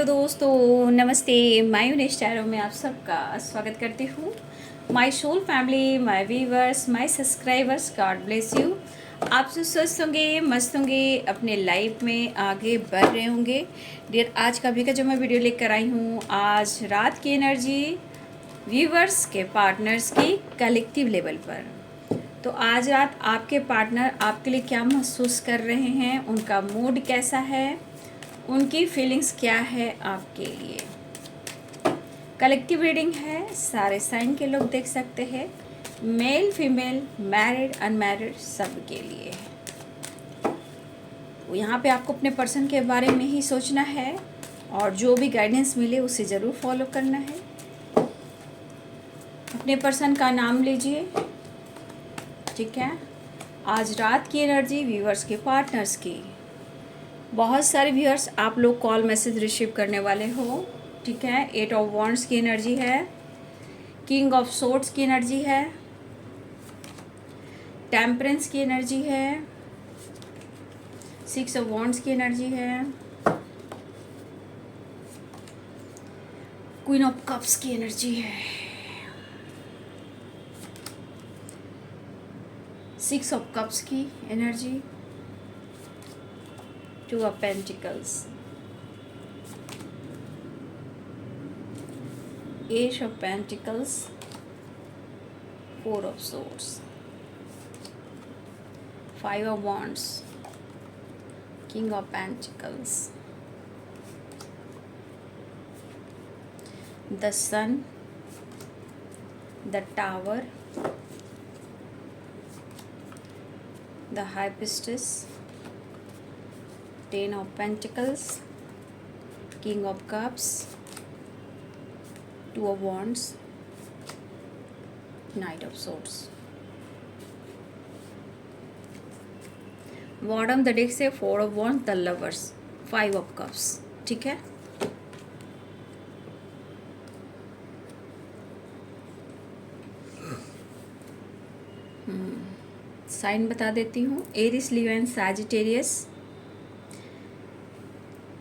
दोस्तों, नमस्ते। मायून स्टारों में आप सबका स्वागत करती हूँ। My soul family, my viewers, my subscribers, God bless you. आप सब स्वस्थ होंगे, मस्त होंगे, अपने लाइफ में आगे बढ़ रहे होंगे। डियर, आज का भी का जो मैं वीडियो लेकर आई हूँ, आज रात की एनर्जी व्यूवर्स के पार्टनर्स की कलेक्टिव लेवल पर। तो आज रात आपके पार्टनर आपके लिए क्या महसूस कर रहे हैं, उनका मूड कैसा है, उनकी फीलिंग्स क्या है आपके लिए। कलेक्टिव रीडिंग है, सारे साइन के लोग देख सकते हैं, मेल फीमेल, मैरिड अनमैरिड, सब के लिए। तो यहाँ पे आपको अपने पर्सन के बारे में ही सोचना है और जो भी गाइडेंस मिले उसे ज़रूर फॉलो करना है। अपने पर्सन का नाम लीजिए, ठीक है। आज रात की एनर्जी व्यूअर्स के पार्टनर्स की। बहुत सारे व्यूअर्स आप लोग कॉल मैसेज रिसीव करने वाले हो, ठीक है। 8 ऑफ वॉन्ड्स की एनर्जी है, किंग ऑफ सोर्ड्स की एनर्जी है, टेम्परेंस की एनर्जी है, 6 ऑफ वॉन्ड्स की एनर्जी है, क्वीन ऑफ कप्स की एनर्जी है, 6 ऑफ कप्स की energy, 2 of pentacles, ace of pentacles, 4 of swords, 5 of wands, king of pentacles, the sun, the tower, the high priestess, 10 of Pentacles, King of Cups, 2 of Wands, Knight of Swords. Bottom the deck से 4 of Wands, the Lovers, 5 of Cups, ठीक है। Sign बता देती हूँ। Aries, Leo and Sagittarius,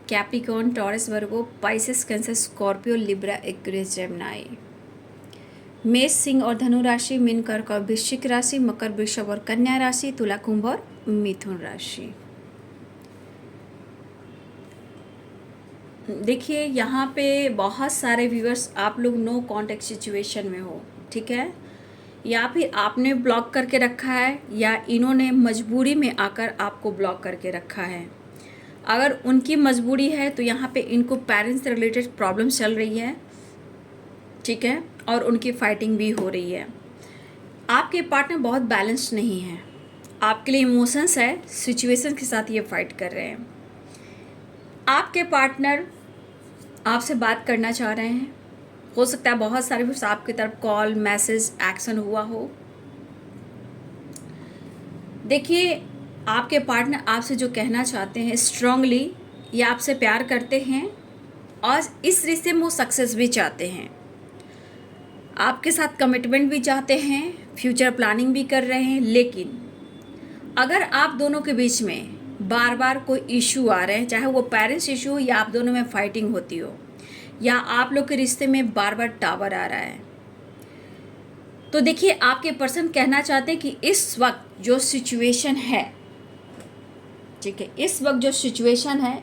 Capricorn, Taurus, Virgo, Pisces, Cancer, Scorpio, Libra, Aquarius, Gemini. मेष, सिंह और धनु राशि, मीन, कर्क और वृश्चिक राशि, मकर, वृषभ और कन्या राशि, तुला, कुंभ और मिथुन राशि। देखिए, यहाँ पे बहुत सारे व्यूअर्स आप लोग नो कांटेक्ट सिचुएशन में हो, ठीक है। या फिर आपने ब्लॉक करके रखा है या इन्होंने मजबूरी में आकर आपको ब्लॉक करके रखा है। अगर उनकी मजबूरी है तो यहाँ पे इनको पेरेंट्स से रिलेटेड प्रॉब्लम चल रही है, ठीक है, और उनकी फाइटिंग भी हो रही है। आपके पार्टनर बहुत बैलेंस्ड नहीं है, आपके लिए इमोशंस है, सिचुएशन के साथ ये फाइट कर रहे हैं। आपके पार्टनर आपसे बात करना चाह रहे हैं, हो सकता है बहुत सारे भी आपकी तरफ कॉल मैसेज एक्शन हुआ हो। देखिए, आपके पार्टनर आपसे जो कहना चाहते हैं स्ट्रांगली, या आपसे प्यार करते हैं और इस रिश्ते में वो सक्सेस भी चाहते हैं, आपके साथ कमिटमेंट भी चाहते हैं, फ्यूचर प्लानिंग भी कर रहे हैं। लेकिन अगर आप दोनों के बीच में बार बार कोई इशू आ रहे हैं, चाहे वो पेरेंट्स इशू हो या आप दोनों में फाइटिंग होती हो, या आप लोग के रिश्ते में बार बार टावर आ रहा है, तो देखिए, आपके पर्सन कहना चाहते हैं कि इस वक्त जो सिचुएशन है, ठीक है, इस वक्त जो सिचुएशन है,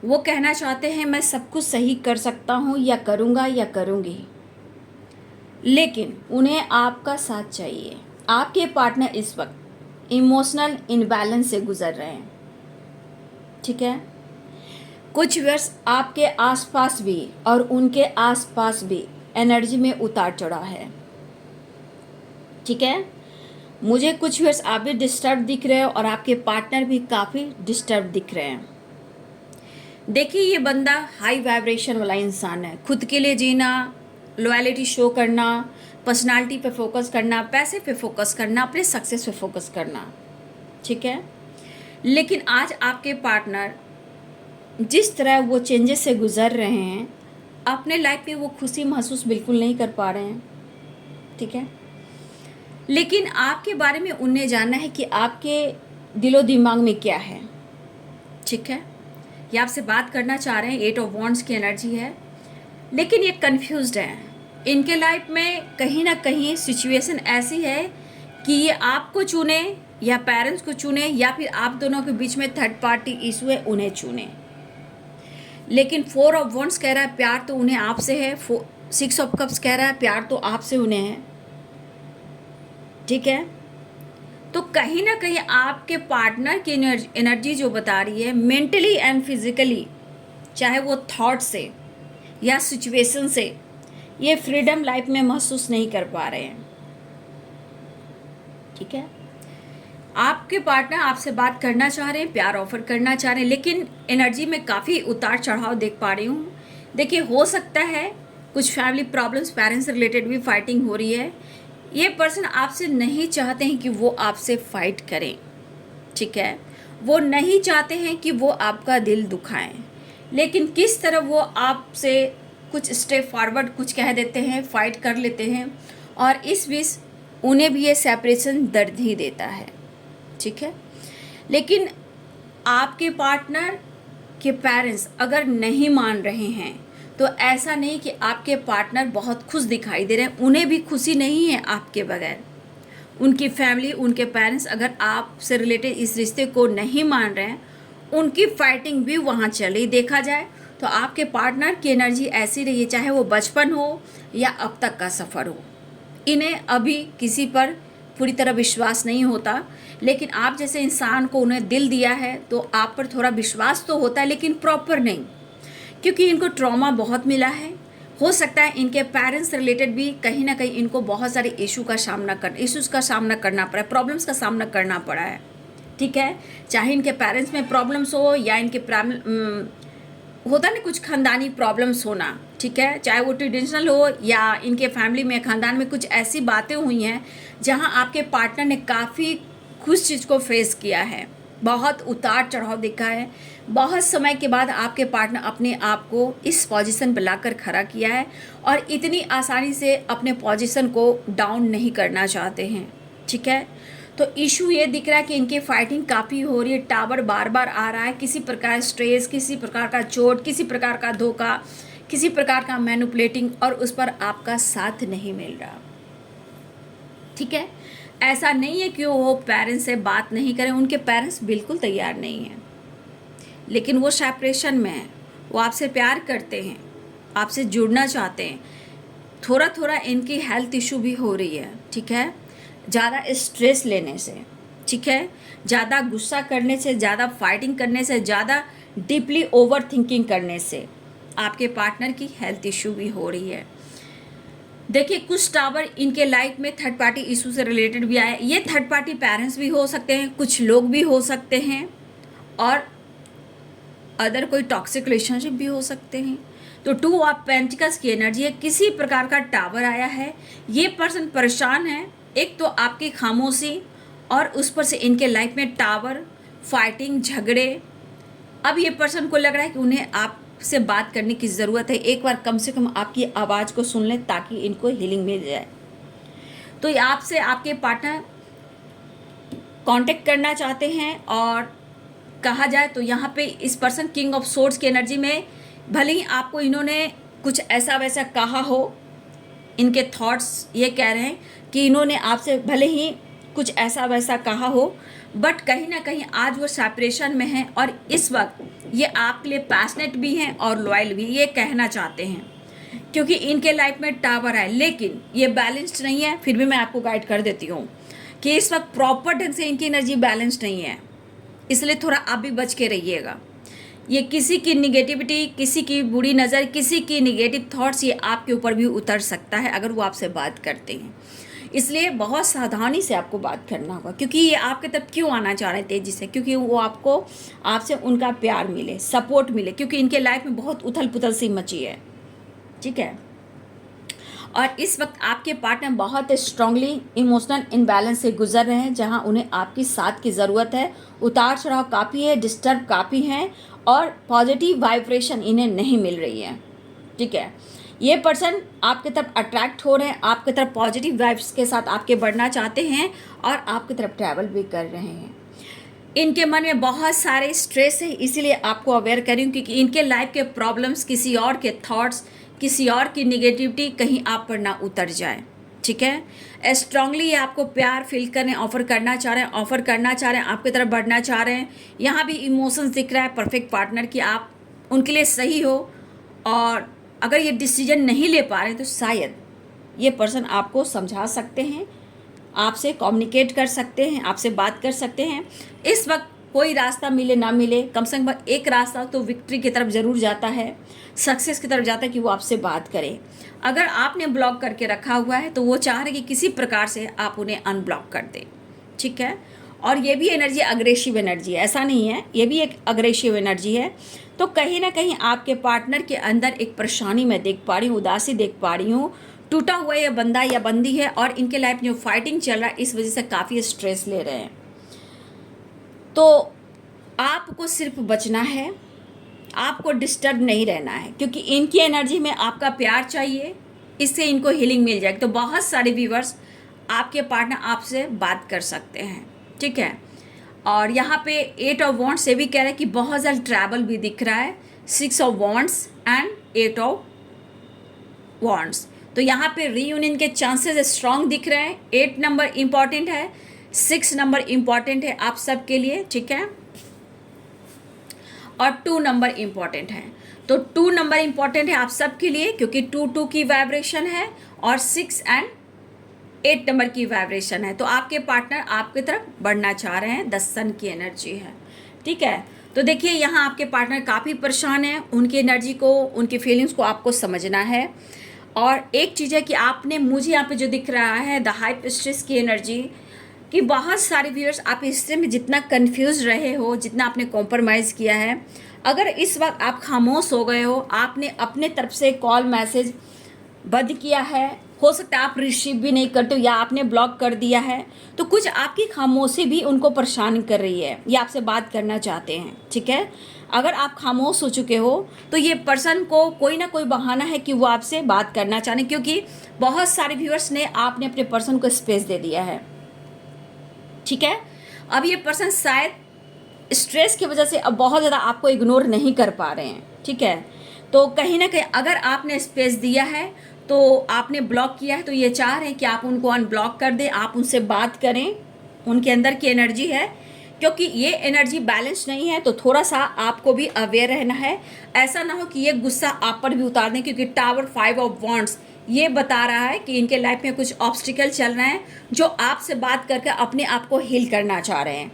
वो कहना चाहते हैं मैं सब कुछ सही कर सकता हूँ या करूँगा या करूँगी, लेकिन उन्हें आपका साथ चाहिए। आपके पार्टनर इस वक्त इमोशनल इनबैलेंस से गुजर रहे हैं, ठीक है। कुछ वर्ष आपके आसपास भी और उनके आसपास भी एनर्जी में उतार चढ़ाव है, ठीक है। मुझे कुछ वर्ष आप भी डिस्टर्ब दिख रहे हो और आपके पार्टनर भी काफ़ी डिस्टर्ब दिख रहे हैं। देखिए, ये बंदा हाई वाइब्रेशन वाला इंसान है, खुद के लिए जीना, लॉयल्टी शो करना, पर्सनालिटी पे फोकस करना, पैसे पे फोकस करना, अपने सक्सेस पे फोकस करना, ठीक है। लेकिन आज आपके पार्टनर जिस तरह वो चेंजेस से गुजर रहे हैं, अपने लाइफ में वो खुशी महसूस बिल्कुल नहीं कर पा रहे हैं, ठीक है। लेकिन आपके बारे में उन्हें जानना है कि आपके दिलो दिमाग में क्या है, ठीक है। ये आपसे बात करना चाह रहे हैं, 8 ऑफ वॉन्ड्स की एनर्जी है, लेकिन ये कंफ्यूज्ड हैं। इनके लाइफ में कहीं ना कहीं सिचुएशन ऐसी है कि ये आपको चुने या पेरेंट्स को चुने या फिर आप दोनों के बीच में थर्ड पार्टी इशू है, उन्हें चुने। लेकिन 4 ऑफ वॉन्ड्स कह रहा है प्यार तो उन्हें आपसे है, 6 ऑफ कप्स कह रहा है प्यार तो आपसे उन्हें है। ठीक है, तो कहीं ना कहीं आपके पार्टनर की एनर्जी जो बता रही है मेंटली एंड फिजिकली, चाहे वो थॉट से या सिचुएशन से, ये फ्रीडम लाइफ में महसूस नहीं कर पा रहे हैं। ठीक है, आपके पार्टनर आपसे बात करना चाह रहे हैं, प्यार ऑफर करना चाह रहे हैं, लेकिन एनर्जी में काफ़ी उतार चढ़ाव देख पा रही हूँ। देखिए, हो सकता है कुछ फैमिली प्रॉब्लम्स, पेरेंट्स से रिलेटेड भी फाइटिंग हो रही है। ये पर्सन आपसे नहीं चाहते हैं कि वो आपसे फाइट करें। ठीक है, वो नहीं चाहते हैं कि वो आपका दिल दुखाएं, लेकिन किस तरह वो आपसे कुछ स्टेप फॉरवर्ड कुछ कह देते हैं, फाइट कर लेते हैं, और इस बीच उन्हें भी ये सेपरेशन दर्द ही देता है। ठीक है, लेकिन आपके पार्टनर के पेरेंट्स अगर नहीं मान रहे हैं तो ऐसा नहीं कि आपके पार्टनर बहुत खुश दिखाई दे रहे हैं, उन्हें भी खुशी नहीं है आपके बगैर। उनकी फैमिली, उनके पेरेंट्स अगर आपसे रिलेटेड इस रिश्ते को नहीं मान रहे हैं, उनकी फाइटिंग भी वहाँ चली। देखा जाए तो आपके पार्टनर की एनर्जी ऐसी रही है, चाहे वो बचपन हो या अब तक का सफ़र हो, इन्हें अभी किसी पर पूरी तरह विश्वास नहीं होता। लेकिन आप जैसे इंसान को उन्हें दिल दिया है तो आप पर थोड़ा विश्वास तो होता है, लेकिन प्रॉपर नहीं, क्योंकि इनको ट्रॉमा बहुत मिला है। हो सकता है इनके पेरेंट्स रिलेटेड भी कहीं ना कहीं इनको बहुत सारे इश्यूज़ का सामना करना पड़ा है, प्रॉब्लम्स का सामना करना पड़ा है। ठीक है, चाहे इनके पेरेंट्स में प्रॉब्लम्स हो या इनके होता नहीं कुछ खानदानी प्रॉब्लम्स होना। ठीक है, चाहे वो ट्रेडिशनल हो या इनके फैमिली में, खानदान में कुछ ऐसी बातें हुई हैं जहां आपके पार्टनर ने काफ़ी कुछ चीज़ को फेस किया है, बहुत उतार चढ़ाव दिखा है। बहुत समय के बाद आपके पार्टनर अपने आप को इस पोजीशन पर लाकर खड़ा किया है और इतनी आसानी से अपने पोजीशन को डाउन नहीं करना चाहते हैं। ठीक है, तो इशू ये दिख रहा है कि इनकी फाइटिंग काफ़ी हो रही है, टावर बार बार आ रहा है, किसी प्रकार स्ट्रेस, किसी प्रकार का चोट, किसी प्रकार का धोखा, किसी प्रकार का मैनिपुलेटिंग, और उस पर आपका साथ नहीं मिल रहा। ठीक है, ऐसा नहीं है कि वो पेरेंट्स से बात नहीं करें, उनके पेरेंट्स बिल्कुल तैयार नहीं हैं, लेकिन वो सेपरेशन में है। वो आपसे प्यार करते हैं, आपसे जुड़ना चाहते हैं। थोड़ा थोड़ा इनकी हेल्थ इशू भी हो रही है। ठीक है, ज़्यादा स्ट्रेस लेने से, ठीक है, ज़्यादा गुस्सा करने से, ज़्यादा फाइटिंग करने से, ज़्यादा डीपली ओवर थिंकिंग करने से आपके पार्टनर की हेल्थ इशू भी हो रही है। देखिए, कुछ टावर इनके लाइफ में थर्ड पार्टी इशू से रिलेटेड भी आए। ये थर्ड पार्टी पेरेंट्स भी हो सकते हैं, कुछ लोग भी हो सकते हैं, और अदर कोई टॉक्सिक रिलेशनशिप भी हो सकते हैं। तो 2 ऑफ पेंटिकल्स की एनर्जी है, किसी प्रकार का टावर आया है, ये पर्सन परेशान है। एक तो आपकी खामोशी, और उस पर से इनके लाइफ में टावर, फाइटिंग, झगड़े। अब ये पर्सन को लग रहा है कि उन्हें आपसे बात करने की ज़रूरत है, एक बार कम से कम आपकी आवाज़ को सुन लें ताकि इनको हीलिंग मिल जाए। तो ये आपसे आपके पार्टनर कांटेक्ट करना चाहते हैं, और कहा जाए तो यहाँ पे इस पर्सन किंग ऑफ सोर्ड्स की एनर्जी में, भले ही आपको इन्होंने कुछ ऐसा वैसा कहा हो, इनके थॉट्स ये कह रहे हैं कि इन्होंने आपसे भले ही कुछ ऐसा वैसा कहा हो, बट कहीं ना कहीं आज वो सेपरेशन में है, और इस वक्त ये आपके लिए पैशनेट भी हैं और लॉयल भी, ये कहना चाहते हैं, क्योंकि इनके लाइफ में टावर है, लेकिन ये बैलेंस्ड नहीं है। फिर भी मैं आपको गाइड कर देती हूँ कि इस वक्त प्रॉपर ढंग से इनकी एनर्जी बैलेंस्ड नहीं है, इसलिए थोड़ा आप भी बच के रहिएगा। ये किसी की निगेटिविटी, किसी की बुरी नज़र, किसी की निगेटिव थॉट्स, ये आपके ऊपर भी उतर सकता है अगर वो आपसे बात करते हैं। इसलिए बहुत सावधानी से आपको बात करना होगा, क्योंकि ये आपके तरफ क्यों आना चाह रहे हैं तेज़ी से, क्योंकि वो आपको, आपसे उनका प्यार मिले, सपोर्ट मिले, क्योंकि इनके लाइफ में बहुत उथल पुथल सी मची है। ठीक है, और इस वक्त आपके पार्टनर बहुत स्ट्रांगली इमोशनल इम्बैलेंस से गुजर रहे हैं, जहां उन्हें आपकी साथ की ज़रूरत है। उतार चढ़ाव काफ़ी है, डिस्टर्ब काफ़ी हैं, और पॉजिटिव वाइब्रेशन इन्हें नहीं मिल रही है। ठीक है, ये पर्सन आपके तरफ अट्रैक्ट हो रहे हैं, आपके तरफ पॉजिटिव वाइब्स के साथ आपके बढ़ना चाहते हैं, और आपकी तरफ ट्रैवल भी कर रहे हैं। इनके मन में बहुत सारे स्ट्रेस है, इसीलिए आपको अवेयर कर रही हूँ, क्योंकि इनके लाइफ के प्रॉब्लम्स, किसी और के थॉट्स, किसी और की निगेटिविटी कहीं आप पर ना उतर जाए। ठीक है, स्ट्रांगली ये आपको प्यार फील करने ऑफर करना चाह रहे हैं, आपकी तरफ बढ़ना चाह रहे हैं। यहाँ भी इमोशंस दिख रहा है परफेक्ट पार्टनर की, आप उनके लिए सही हो। और अगर ये डिसीजन नहीं ले पा रहे तो शायद ये पर्सन आपको समझा सकते हैं, आपसे कम्युनिकेट कर सकते हैं, आपसे बात कर सकते हैं। इस वक्त कोई रास्ता मिले ना मिले, कम से कम एक रास्ता तो विक्ट्री की तरफ ज़रूर जाता है, सक्सेस की तरफ जाता है कि वो आपसे बात करें। अगर आपने ब्लॉक करके रखा हुआ है तो वो चाह रहे कि किसी प्रकार से आप उन्हें अनब्लॉक कर दें। ठीक है, और ये भी एनर्जी अग्रेसिव एनर्जी है, ऐसा नहीं है, ये भी एक अग्रेसिव एनर्जी है। तो कहीं ना कहीं आपके पार्टनर के अंदर एक परेशानी मैं देख पा रही हूँ, उदासी देख पा रही हूँ, टूटा हुआ ये बंदा या बंदी है, और इनके लाइफ में जो फाइटिंग चल रहा है इस वजह से काफ़ी स्ट्रेस ले रहे हैं। तो आपको सिर्फ बचना है, आपको डिस्टर्ब नहीं रहना है, क्योंकि इनकी एनर्जी में आपका प्यार चाहिए, इससे इनको हीलिंग मिल जाएगी। तो बहुत सारे व्यूवर्स आपके पार्टनर आपसे बात कर सकते हैं। ठीक है, और यहाँ पे 8 ऑफ वॉन्ड्स से भी कह रहे हैं कि बहुत ज़्यादा ट्रैवल भी दिख रहा है, 6 of wands and 8 of wands. तो यहाँ पे रीयूनियन के चांसेस स्ट्रांग दिख रहे हैं। 8 नंबर इम्पॉर्टेंट है, 6 नंबर इम्पॉर्टेंट है आप सबके लिए। ठीक है, और 2 नंबर इम्पॉर्टेंट है। तो 2 नंबर इम्पॉर्टेंट है आप सबके लिए, क्योंकि 2 की वाइब्रेशन है, और 6 एंड 8 नंबर की वाइब्रेशन है। तो आपके पार्टनर आपकी तरफ बढ़ना चाह रहे हैं, 10 सन की एनर्जी है। ठीक है, तो देखिए यहाँ आपके पार्टनर काफ़ी परेशान हैं, उनकी एनर्जी को, उनकी फीलिंग्स को आपको समझना है। और एक चीज़ है कि आपने, मुझे यहाँ पे जो दिख रहा है द हाई प्रिस्टेस की एनर्जी, कि बहुत सारे व्यूअर्स आप इससे में जितना कंफ्यूज रहे हो, जितना आपने कॉम्प्रोमाइज़ किया है, अगर इस वक्त आप खामोश हो गए हो, आपने अपने तरफ से कॉल मैसेज बंद किया है, हो सकता है आप रिसीव भी नहीं करते हो या आपने ब्लॉक कर दिया है, तो कुछ आपकी खामोशी भी उनको परेशान कर रही है, या आपसे बात करना चाहते हैं। ठीक है, अगर आप खामोश हो चुके हो तो ये पर्सन को कोई ना कोई बहाना है कि वो आपसे बात करना चाहते हैं, क्योंकि बहुत सारे व्यूअर्स ने आपने अपने पर्सन को स्पेस दे दिया है। ठीक है, अब ये पर्सन शायद स्ट्रेस की वजह से अब बहुत ज़्यादा आपको इग्नोर नहीं कर पा रहे हैं। ठीक है, तो कहीं ना कहीं अगर आपने स्पेस दिया है, तो आपने ब्लॉक किया है, तो ये चाह रहे हैं कि आप उनको अनब्लॉक कर दें, आप उनसे बात करें। उनके अंदर की एनर्जी है, क्योंकि ये एनर्जी बैलेंस नहीं है, तो थोड़ा सा आपको भी अवेयर रहना है। ऐसा ना हो कि ये गुस्सा आप पर भी उतार दें, क्योंकि टावर 5 ऑफ वॉन्ड्स ये बता रहा है कि इनके लाइफ में कुछ ऑब्स्टिकल चल रहे हैं, जो आपसे बात करके अपने आप को हील करना चाह रहे हैं।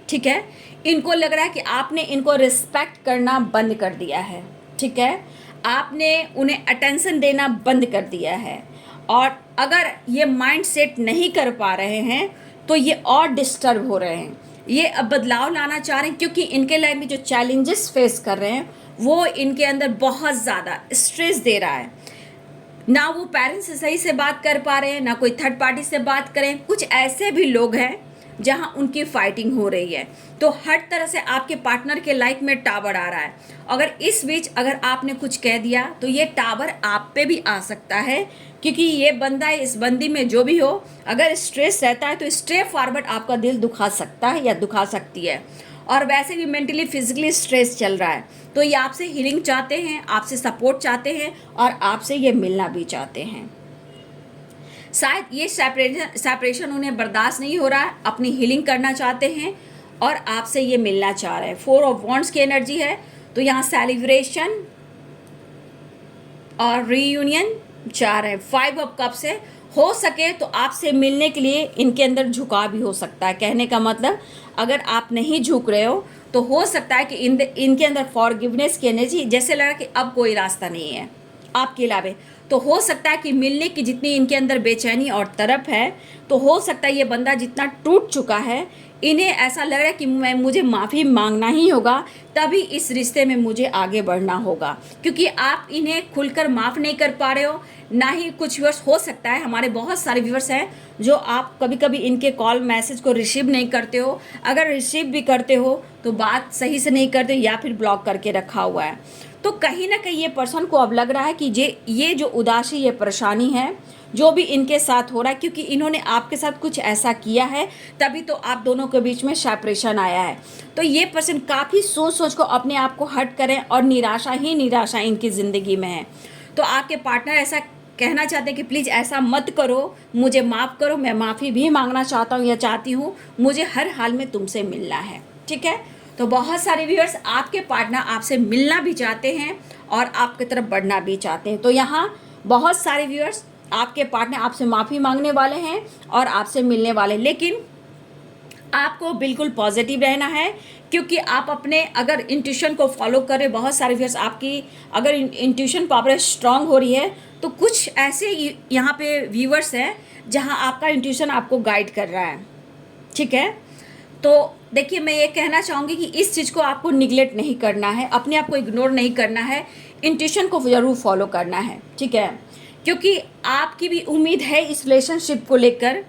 ठीक है, इनको लग रहा है कि आपने इनको रिस्पेक्ट करना बंद कर दिया है। ठीक है, आपने उन्हें अटेंशन देना बंद कर दिया है, और अगर ये माइंड सेट नहीं कर पा रहे हैं तो ये और डिस्टर्ब हो रहे हैं। ये अब बदलाव लाना चाह रहे हैं, क्योंकि इनके लाइफ में जो चैलेंजेस फेस कर रहे हैं वो इनके अंदर बहुत ज़्यादा स्ट्रेस दे रहा है। ना वो पेरेंट्स से सही से बात कर पा रहे हैं, ना कोई थर्ड पार्टी से बात करें। कुछ ऐसे भी लोग हैं जहां उनकी फाइटिंग हो रही है। तो हर तरह से आपके पार्टनर के लाइफ में टावर आ रहा है। अगर इस बीच अगर आपने कुछ कह दिया तो ये टावर आप पे भी आ सकता है, क्योंकि ये बंदा है, इस बंदी में जो भी हो, अगर स्ट्रेस रहता है तो स्ट्रेट फॉरवर्ड आपका दिल दुखा सकता है या दुखा सकती है। और वैसे भी मेंटली फिजिकली स्ट्रेस चल रहा है, तो ये आपसे हीलिंग चाहते हैं, आपसे सपोर्ट चाहते हैं, और आपसे ये मिलना भी चाहते हैं। शायद ये सेपरेशन उन्हें बर्दाश्त नहीं हो रहा है, अपनी हीलिंग करना चाहते हैं और आपसे ये मिलना चाह रहे हैं। 4 ऑफ वॉन्ड्स की एनर्जी है, तो यहाँ सेलिब्रेशन और रीयूनियन चाह रहे हैं। 5 ऑफ कप्स है, हो सके तो आपसे मिलने के लिए इनके अंदर झुकाव भी हो सकता है। कहने का मतलब, अगर आप नहीं झुक रहे हो तो हो सकता है कि इनके अंदर फॉरगिवनेस की एनर्जी, जैसे लगा कि अब कोई रास्ता नहीं है आपके अलावा। तो हो सकता है कि मिलने की जितनी इनके अंदर बेचैनी और तड़प है, तो हो सकता है ये बंदा जितना टूट चुका है, इन्हें ऐसा लग रहा है कि मुझे माफ़ी मांगना ही होगा, तभी इस रिश्ते में मुझे आगे बढ़ना होगा। क्योंकि आप इन्हें खुलकर माफ़ नहीं कर पा रहे हो, ना ही कुछ व्यूअर्स हो सकता है, हमारे बहुत सारे व्यूअर्स हैं जो आप कभी कभी इनके कॉल मैसेज को रिसीव नहीं करते हो। अगर रिसीव भी करते हो तो बात सही से नहीं करते या फिर ब्लॉक करके रखा हुआ है। तो कहीं ना कहीं ये पर्सन को अब लग रहा है कि ये जो उदासी, ये परेशानी है जो भी इनके साथ हो रहा है, क्योंकि इन्होंने आपके साथ कुछ ऐसा किया है तभी तो आप दोनों के बीच में सेपरेशन आया है। तो ये पर्सन काफ़ी सोच सोच को अपने आप को हर्ट करें और निराशा ही निराशा इनकी ज़िंदगी में है। तो आपके पार्टनर ऐसा कहना चाहते हैं कि प्लीज़ ऐसा मत करो, मुझे माफ़ करो, मैं माफ़ी भी मांगना चाहता हूँ या चाहती हूँ, मुझे हर हाल में तुमसे मिलना है। ठीक है, तो बहुत सारे व्यूअर्स आपके पार्टनर आपसे मिलना भी चाहते हैं और आपकी तरफ बढ़ना भी चाहते हैं। तो यहाँ बहुत सारे व्यूअर्स आपके पार्टनर आपसे माफ़ी मांगने वाले हैं और आपसे मिलने वाले, लेकिन आपको बिल्कुल पॉजिटिव रहना है, क्योंकि आप अपने अगर इंट्यूशन को फॉलो करें, बहुत सारे व्यूअर्स आपकी अगर इंट्यूशन पावर स्ट्रांग हो रही है तो कुछ ऐसे यहाँ पे व्यूअर्स हैं जहाँ आपका इंट्यूशन आपको गाइड कर रहा है। ठीक है, तो देखिए मैं ये कहना चाहूँगी कि इस चीज़ को आपको निगलेक्ट नहीं करना है, अपने आप को इग्नोर नहीं करना है, इंट्यूशन को ज़रूर फॉलो करना है। ठीक है, क्योंकि आपकी भी उम्मीद है इस रिलेशनशिप को लेकर,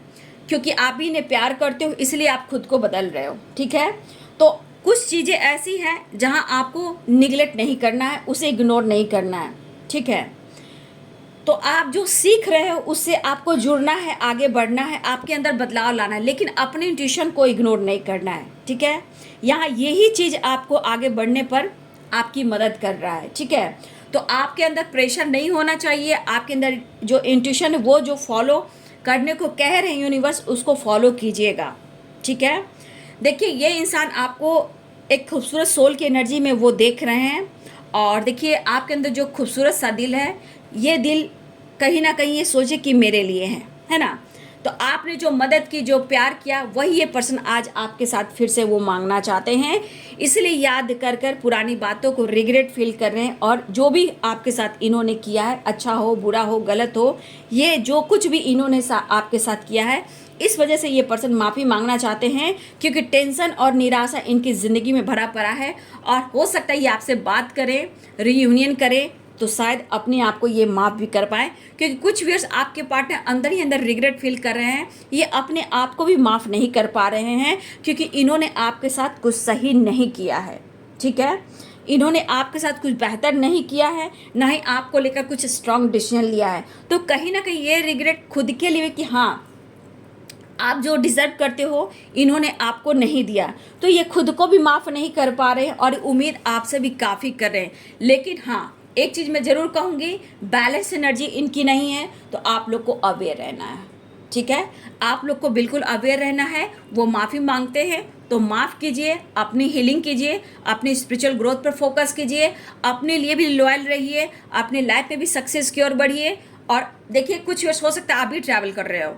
क्योंकि आप भी इन्हें प्यार करते हो इसलिए आप खुद को बदल रहे हो। ठीक है, तो कुछ चीज़ें ऐसी हैं जहां आपको निगलेक्ट नहीं करना है, उसे इग्नोर नहीं करना है। ठीक है, तो आप जो सीख रहे हो उससे आपको जुड़ना है, आगे बढ़ना है, आपके अंदर बदलाव लाना है, लेकिन अपने इंट्यूशन को इग्नोर नहीं करना है। ठीक है, यहाँ यही चीज़ आपको आगे बढ़ने पर आपकी मदद कर रहा है। ठीक है, तो आपके अंदर प्रेशर नहीं होना चाहिए, आपके अंदर जो इंट्यूशन है वो जो फॉलो करने को कह रहे हैं यूनिवर्स, उसको फॉलो कीजिएगा। ठीक है, देखिए ये इंसान आपको एक खूबसूरत सोल की एनर्जी में वो देख रहे हैं, और देखिए आपके अंदर जो खूबसूरत सा दिल है, ये दिल कहीं ना कहीं ये सोचे कि मेरे लिए है ना। तो आपने जो मदद की, जो प्यार किया, वही ये पर्सन आज आपके साथ फिर से वो मांगना चाहते हैं, इसलिए याद कर कर पुरानी बातों को रिग्रेट फील कर रहे हैं। और जो भी आपके साथ इन्होंने किया है, अच्छा हो, बुरा हो, गलत हो, ये जो कुछ भी इन्होंने आपके साथ किया है, इस वजह से ये पर्सन माफ़ी मांगना चाहते हैं, क्योंकि टेंशन और निराशा इनकी ज़िंदगी में भरा पड़ा है। और हो सकता है ये आपसे बात करें, रीयूनियन करें, तो शायद अपने आप को ये माफ़ भी कर पाए, क्योंकि कुछ व्यूअर्स आपके पार्टनर अंदर ही अंदर रिग्रेट फील कर रहे हैं, ये अपने आप को भी माफ़ नहीं कर पा रहे हैं, क्योंकि इन्होंने आपके साथ कुछ सही नहीं किया है। ठीक है, इन्होंने आपके साथ कुछ बेहतर नहीं किया है, ना ही आपको लेकर कुछ स्ट्रांग डिसीजन लिया है। तो कहीं ना कहीं ये रिग्रेट खुद के लिए कि हाँ, आप जो डिज़र्व करते हो इन्होंने आपको नहीं दिया, तो ये खुद को भी माफ़ नहीं कर पा रहे हैं और उम्मीद आपसे भी काफ़ी कर रहे हैं। लेकिन हाँ, एक चीज़ मैं ज़रूर कहूँगी, बैलेंस एनर्जी इनकी नहीं है, तो आप लोग को अवेयर रहना है। ठीक है, आप लोग को बिल्कुल अवेयर रहना है। वो माफ़ी मांगते हैं तो माफ़ कीजिए, अपनी हीलिंग कीजिए, अपनी स्पिरिचुअल ग्रोथ पर फोकस कीजिए, अपने लिए भी लॉयल रहिए, अपने लाइफ में भी सक्सेस की ओर बढ़िए। और देखिए कुछ वर्ष हो सकता है आप भी ट्रैवल कर रहे हो,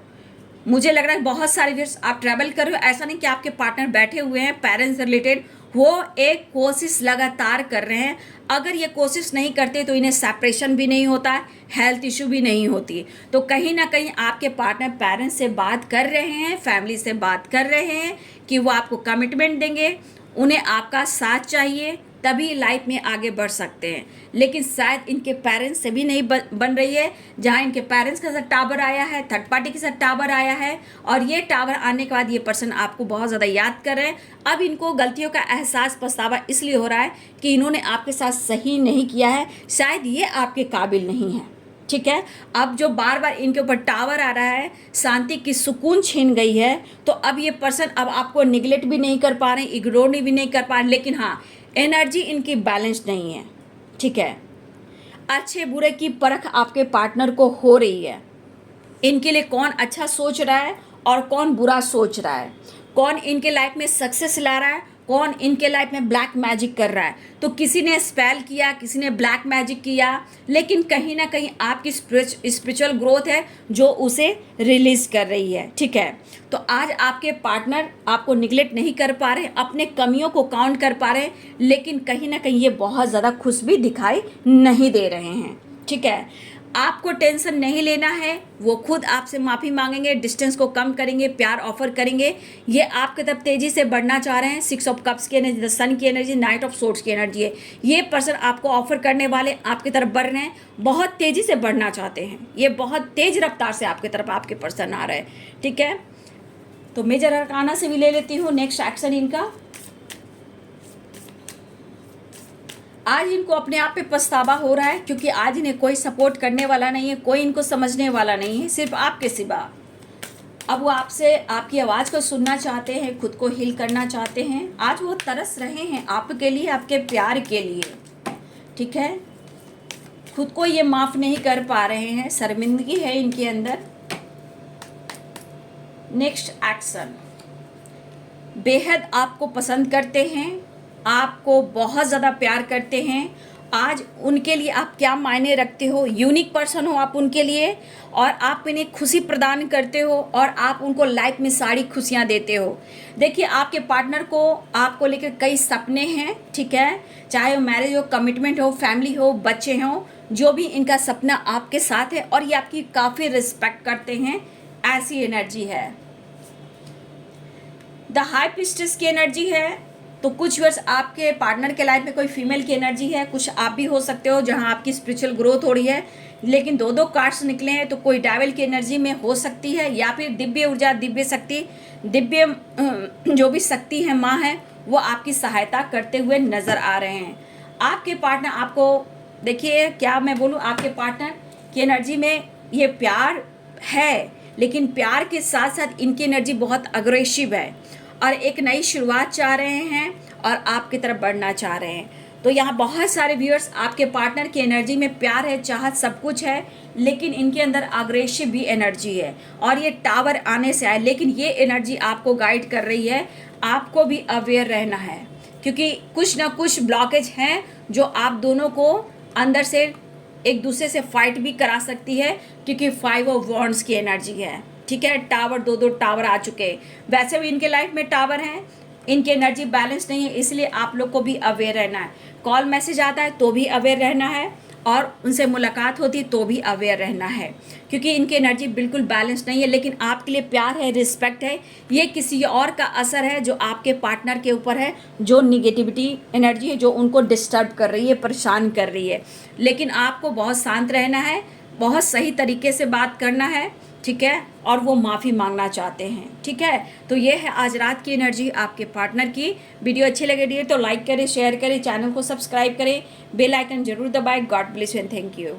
मुझे लग रहा है बहुत सारे व्यूअर्स आप ट्रैवल कर रहे हो, ऐसा नहीं कि आपके पार्टनर बैठे हुए हैं पेरेंट्स से रिलेटेड, वो एक कोशिश लगातार कर रहे हैं। अगर ये कोशिश नहीं करते तो इन्हें सेपरेशन भी नहीं होता है, हेल्थ इशू भी नहीं होती। तो कहीं ना कहीं आपके पार्टनर पेरेंट्स से बात कर रहे हैं, फैमिली से बात कर रहे हैं कि वो आपको कमिटमेंट देंगे, उन्हें आपका साथ चाहिए, तभी लाइफ में आगे बढ़ सकते हैं। लेकिन शायद इनके पेरेंट्स से भी नहीं बन रही है। जहाँ इनके पेरेंट्स के साथ टावर आया है, थर्ड पार्टी के साथ टावर आया है, और ये टावर आने के बाद ये पर्सन आपको बहुत ज़्यादा याद कर रहे हैं। अब इनको गलतियों का एहसास, पछतावा इसलिए हो रहा है कि इन्होंने आपके साथ सही नहीं किया है, शायद ये आपके काबिल नहीं है। ठीक है, अब जो बार बार इनके ऊपर टावर आ रहा है, शांति की सुकून छीन गई है, तो अब ये पर्सन अब आपको निगलेक्ट भी नहीं कर पा रहे, इग्नोर भी नहीं कर पा रहे, लेकिन हाँ, एनर्जी इनकी बैलेंस नहीं है। ठीक है, अच्छे बुरे की परख आपके पार्टनर को हो रही है, इनके लिए कौन अच्छा सोच रहा है और कौन बुरा सोच रहा है, कौन इनके लाइफ में सक्सेस ला रहा है, कौन इनके लाइफ में ब्लैक मैजिक कर रहा है। तो किसी ने स्पेल किया, किसी ने ब्लैक मैजिक किया, लेकिन कहीं ना कहीं आपकी स्पिरिचुअल ग्रोथ है जो उसे रिलीज कर रही है। ठीक है, तो आज आपके पार्टनर आपको निगलेक्ट नहीं कर पा रहे, अपने कमियों को काउंट कर पा रहे, लेकिन कहीं ना कहीं ये बहुत ज़्यादा खुश भी दिखाई नहीं दे रहे हैं। ठीक है, आपको टेंशन नहीं लेना है, वो खुद आपसे माफ़ी मांगेंगे, डिस्टेंस को कम करेंगे, प्यार ऑफर करेंगे। ये आपकी तरफ तेज़ी से बढ़ना चाह रहे हैं। 6 ऑफ कप्स की एनर्जी, द सन की एनर्जी, नाइट ऑफ सोर्ड्स की एनर्जी है। ये पर्सन आपको ऑफर करने वाले आपकी तरफ बढ़ रहे हैं, बहुत तेज़ी से बढ़ना चाहते हैं। ये बहुत तेज़ रफ्तार से आपकी तरफ आपके पर्सन आ रहे हैं, ठीक है। तो मेजर अरकाना से भी ले लेती हूँ नेक्स्ट एक्शन इनका। आज इनको अपने आप पे पछतावा हो रहा है, क्योंकि आज इन्हें कोई सपोर्ट करने वाला नहीं है, कोई इनको समझने वाला नहीं है, सिर्फ आपके सिवा। अब वो आपसे आपकी आवाज़ को सुनना चाहते हैं, खुद को हील करना चाहते हैं। आज वो तरस रहे हैं आपके लिए, आपके प्यार के लिए, ठीक है। खुद को ये माफ़ नहीं कर पा रहे हैं, शर्मिंदगी है इनके अंदर। नेक्स्ट एक्शन, बेहद आपको पसंद करते हैं, आपको बहुत ज़्यादा प्यार करते हैं। आज उनके लिए आप क्या मायने रखते हो, यूनिक पर्सन हो आप उनके लिए, और आप इन्हें खुशी प्रदान करते हो, और आप उनको लाइफ में सारी खुशियां देते हो। देखिए, आपके पार्टनर को आपको लेकर कई सपने हैं, ठीक है। चाहे वो मैरिज हो, कमिटमेंट हो, फैमिली हो, बच्चे हों, जो भी इनका सपना आपके साथ है, और ये आपकी काफ़ी रिस्पेक्ट करते हैं, ऐसी एनर्जी है। द हाई प्रीस्टेस की एनर्जी है। तो कुछ वर्ष आपके पार्टनर के लाइफ में कोई फीमेल की एनर्जी है, कुछ आप भी हो सकते हो जहां आपकी स्पिरिचुअल ग्रोथ हो रही है। लेकिन दो कार्ड्स निकले हैं, तो कोई डेविल की एनर्जी में हो सकती है, या फिर दिव्य ऊर्जा, दिव्य शक्ति, दिव्य जो भी शक्ति है, माँ है, वो आपकी सहायता करते हुए नजर आ रहे हैं। आपके पार्टनर आपको, देखिए क्या मैं बोलूँ, आपके पार्टनर की एनर्जी में ये प्यार है, लेकिन प्यार के साथ साथ इनकी एनर्जी बहुत अग्रेसिव है, और एक नई शुरुआत चाह रहे हैं, और आपकी तरफ बढ़ना चाह रहे हैं। तो यहाँ बहुत सारे व्यूअर्स, आपके पार्टनर की एनर्जी में प्यार है, चाहत, सब कुछ है, लेकिन इनके अंदर अग्रेसिव भी एनर्जी है, और ये टावर आने से आए। लेकिन ये एनर्जी आपको गाइड कर रही है, आपको भी अवेयर रहना है, क्योंकि कुछ ना कुछ ब्लॉकेज हैं जो आप दोनों को अंदर से एक दूसरे से फाइट भी करा सकती है, क्योंकि 5 ऑफ वॉन्ड्स की एनर्जी है, ठीक है। टावर, दो टावर आ चुके हैं। वैसे भी इनके लाइफ में टावर हैं, इनकी एनर्जी बैलेंस नहीं है, इसलिए आप लोग को भी अवेयर रहना है। कॉल मैसेज आता है तो भी अवेयर रहना है, और उनसे मुलाकात होती तो भी अवेयर रहना है, क्योंकि इनकी एनर्जी बिल्कुल बैलेंस नहीं है। लेकिन आपके लिए प्यार है, रिस्पेक्ट है। ये किसी और का असर है जो आपके पार्टनर के ऊपर है, जो निगेटिविटी एनर्जी है, जो उनको डिस्टर्ब कर रही है, परेशान कर रही है। लेकिन आपको बहुत शांत रहना है, बहुत सही तरीके से बात करना है, ठीक है, और वो माफ़ी मांगना चाहते हैं, ठीक है। तो ये है आज रात की एनर्जी आपके पार्टनर की। वीडियो अच्छी लगे डियर तो लाइक करें, शेयर करें, चैनल को सब्सक्राइब करें, बेल आइकन जरूर दबाएं। God bless you and thank you.